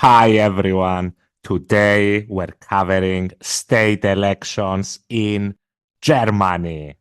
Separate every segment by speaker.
Speaker 1: Hi everyone. Today we're covering state elections in Germany.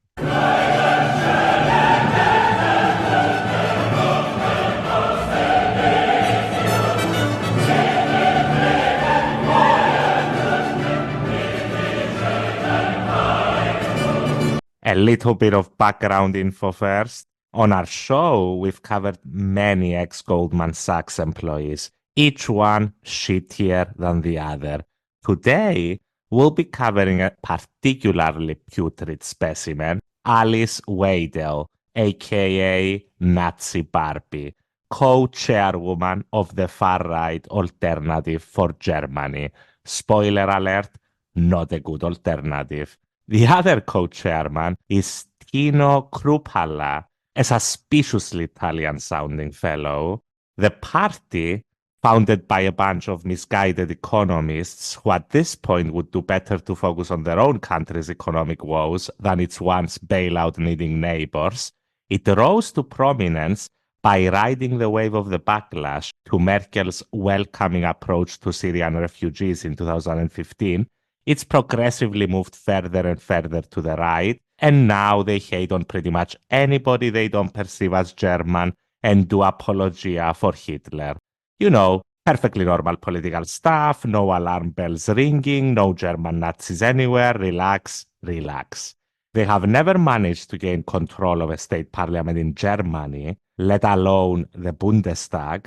Speaker 1: A little bit of background info first. On our show, we've covered many ex-Goldman Sachs employees, each one shittier than the other. Today, we'll be covering a particularly putrid specimen, Alice Weidel, aka Nazi Barbie, co-chairwoman of the far-right Alternative for Germany. Spoiler alert, not a good alternative. The other co-chairman is Tino Kruppala, a suspiciously Italian-sounding fellow. The party, founded by a bunch of misguided economists who at this point would do better to focus on their own country's economic woes than its once bailout-needing neighbors, it rose to prominence by riding the wave of the backlash to Merkel's welcoming approach to Syrian refugees in 2015. It's progressively moved further and further to the right, and now they hate on pretty much anybody they don't perceive as German and do apologia for Hitler. You know, perfectly normal political stuff, no alarm bells ringing, no German Nazis anywhere, relax, relax. They have never managed to gain control of a state parliament in Germany, let alone the Bundestag.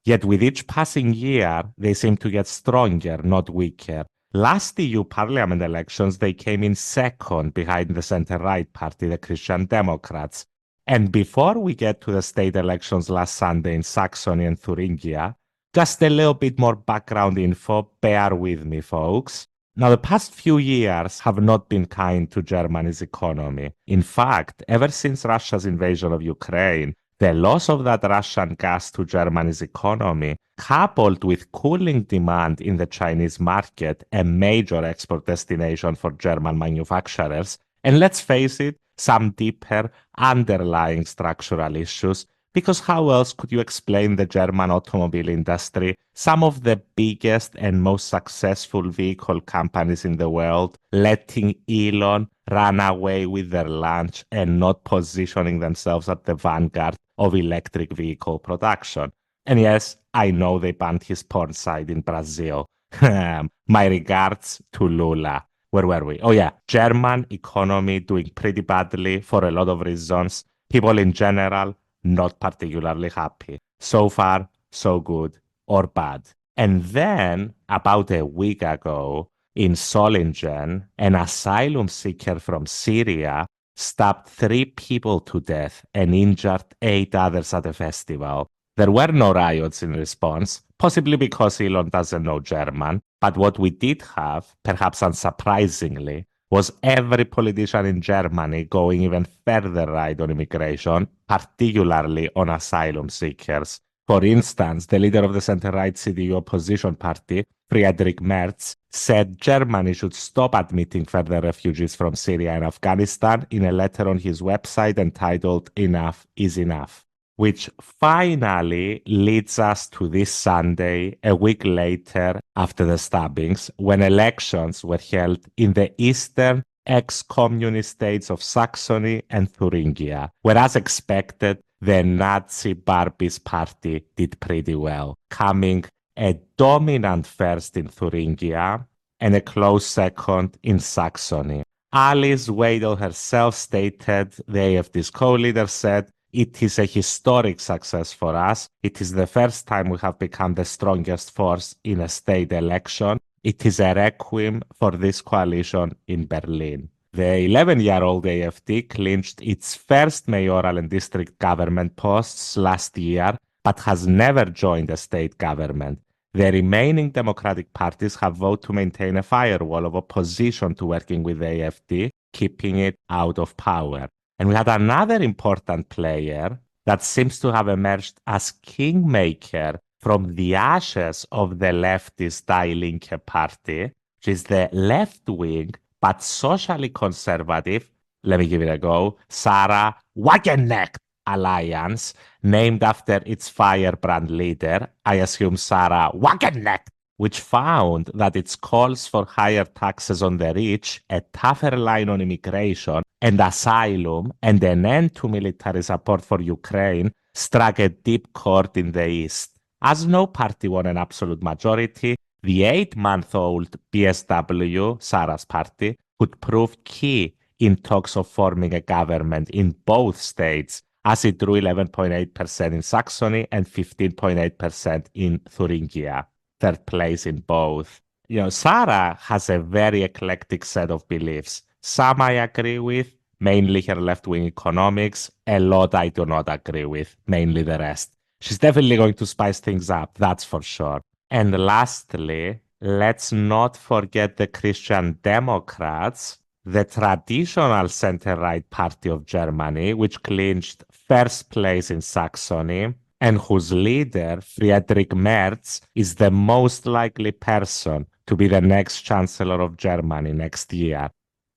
Speaker 1: Yet with each passing year, they seem to get stronger, not weaker. Last EU Parliament elections, they came in second behind the center-right party, the Christian Democrats. And before we get to the state elections last Sunday in Saxony and Thuringia, just a little bit more background info, bear with me, folks. Now, the past few years have not been kind to Germany's economy. In fact, ever since Russia's invasion of Ukraine, the loss of that Russian gas to Germany's economy, coupled with cooling demand in the Chinese market, a major export destination for German manufacturers, and let's face it, some deeper underlying structural issues, because how else could you explain the German automobile industry, some of the biggest and most successful vehicle companies in the world, letting Elon run away with their lunch and not positioning themselves at the vanguard of electric vehicle production? And yes, I know they banned his porn site in Brazil. My regards to Lula. Where were we? Oh yeah, German economy doing pretty badly for a lot of reasons. People in general, not particularly happy. So far, so good or bad. And then, about a week ago, in Solingen, an asylum seeker from Syria stabbed 3 people to death and injured 8 others at a festival. There were no riots in response, possibly because Elon doesn't know German, but what we did have, perhaps unsurprisingly, was every politician in Germany going even further right on immigration, particularly on asylum seekers. For instance, the leader of the center-right CDU opposition party, Friedrich Merz, said Germany should stop admitting further refugees from Syria and Afghanistan in a letter on his website entitled Enough is Enough, which finally leads us to this Sunday, a week later after the stabbings, when elections were held in the eastern ex-communist states of Saxony and Thuringia, where, as expected, the Nazi Barbie's party did pretty well, coming a dominant first in Thuringia and a close second in Saxony. Alice Weidel herself stated, the AfD's co-leader said, "It is a historic success for us. It is the first time we have become the strongest force in a state election. It is a requiem for this coalition in Berlin." The 11-year-old AfD clinched its first mayoral and district government posts last year, but has never joined a state government. The remaining democratic parties have voted to maintain a firewall of opposition to working with the AfD, keeping it out of power. And we had another important player that seems to have emerged as kingmaker from the ashes of the leftist Die Linke party, which is the left-wing but socially conservative, let me give it a go, Sarah Wagenknecht. Alliance, named after its firebrand leader, I assume Sarah Wagenknecht, which found that its calls for higher taxes on the rich, a tougher line on immigration and asylum, and an end to military support for Ukraine struck a deep chord in the East. As no party won an absolute majority, the 8-month-old PSW, Sarah's party, would prove key in talks of forming a government in both states, as it drew 11.8% in Saxony and 15.8% in Thuringia, third place in both. Sarah has a very eclectic set of beliefs. Some I agree with, mainly her left-wing economics. A lot I do not agree with, mainly the rest. She's definitely going to spice things up, that's for sure. And lastly, let's not forget the Christian Democrats, the traditional center-right party of Germany, which clinched first place in Saxony, and whose leader, Friedrich Merz, is the most likely person to be the next Chancellor of Germany next year.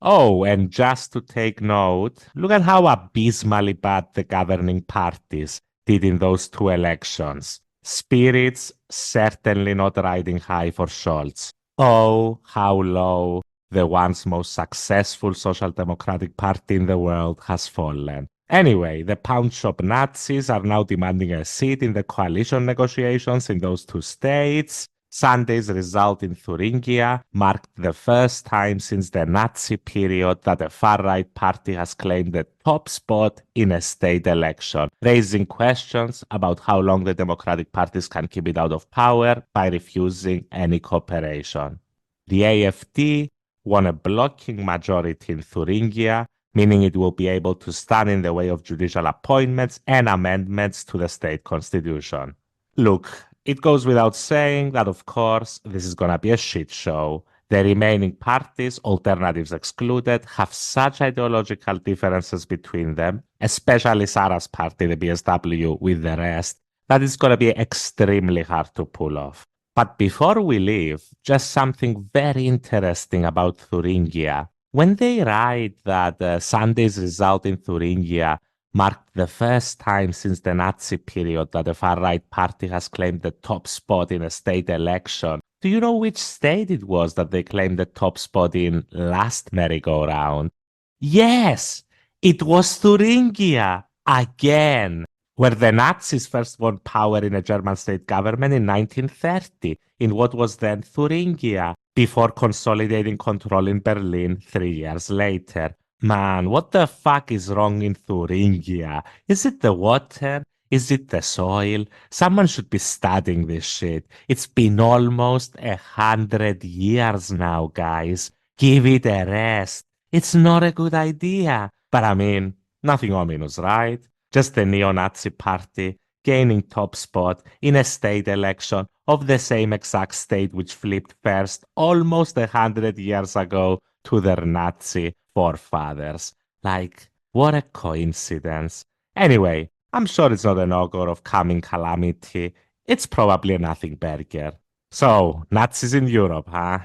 Speaker 1: Oh, and just to take note, look at how abysmally bad the governing parties did in those two elections. Spirits certainly not riding high for Scholz. Oh, how low the once most successful Social Democratic Party in the world has fallen. Anyway, the pound shop Nazis are now demanding a seat in the coalition negotiations in those two states. Sunday's result in Thuringia marked the first time since the Nazi period that a far-right party has claimed the top spot in a state election, raising questions about how long the democratic parties can keep it out of power by refusing any cooperation. The AfD won a blocking majority in Thuringia, meaning it will be able to stand in the way of judicial appointments and amendments to the state constitution. Look, it goes without saying that, of course, this is going to be a shit show. The remaining parties, alternatives excluded, have such ideological differences between them, especially Sarah's party, the PSW, with the rest, that it's going to be extremely hard to pull off. But before we leave, just something very interesting about Thuringia. When they write that Sunday's result in Thuringia marked the first time since the Nazi period that the far-right party has claimed the top spot in a state election, do you know which state it was that they claimed the top spot in last merry-go-round? Yes, it was Thuringia, again, where the Nazis first won power in a German state government in 1930, in what was then Thuringia, before consolidating control in Berlin 3 years later. Man, what the fuck is wrong in Thuringia? Is it the water? Is it the soil? Someone should be studying this shit. It's been almost 100 years now, guys. Give it a rest. It's not a good idea. But I mean, nothing ominous, right? Just a neo-Nazi party gaining top spot in a state election of the same exact state which flipped first almost 100 years ago to their Nazi forefathers. Like, what a coincidence. Anyway, I'm sure it's not an augur of coming calamity. It's probably a nothing burger. So, Nazis in Europe, huh?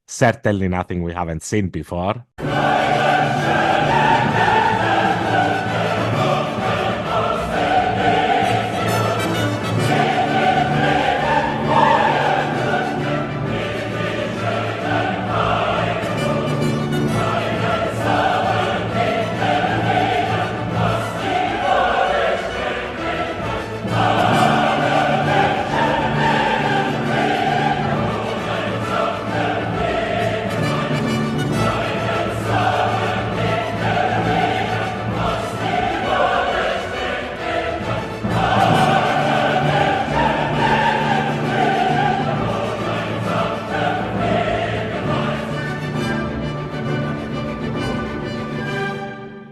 Speaker 1: Certainly nothing we haven't seen before.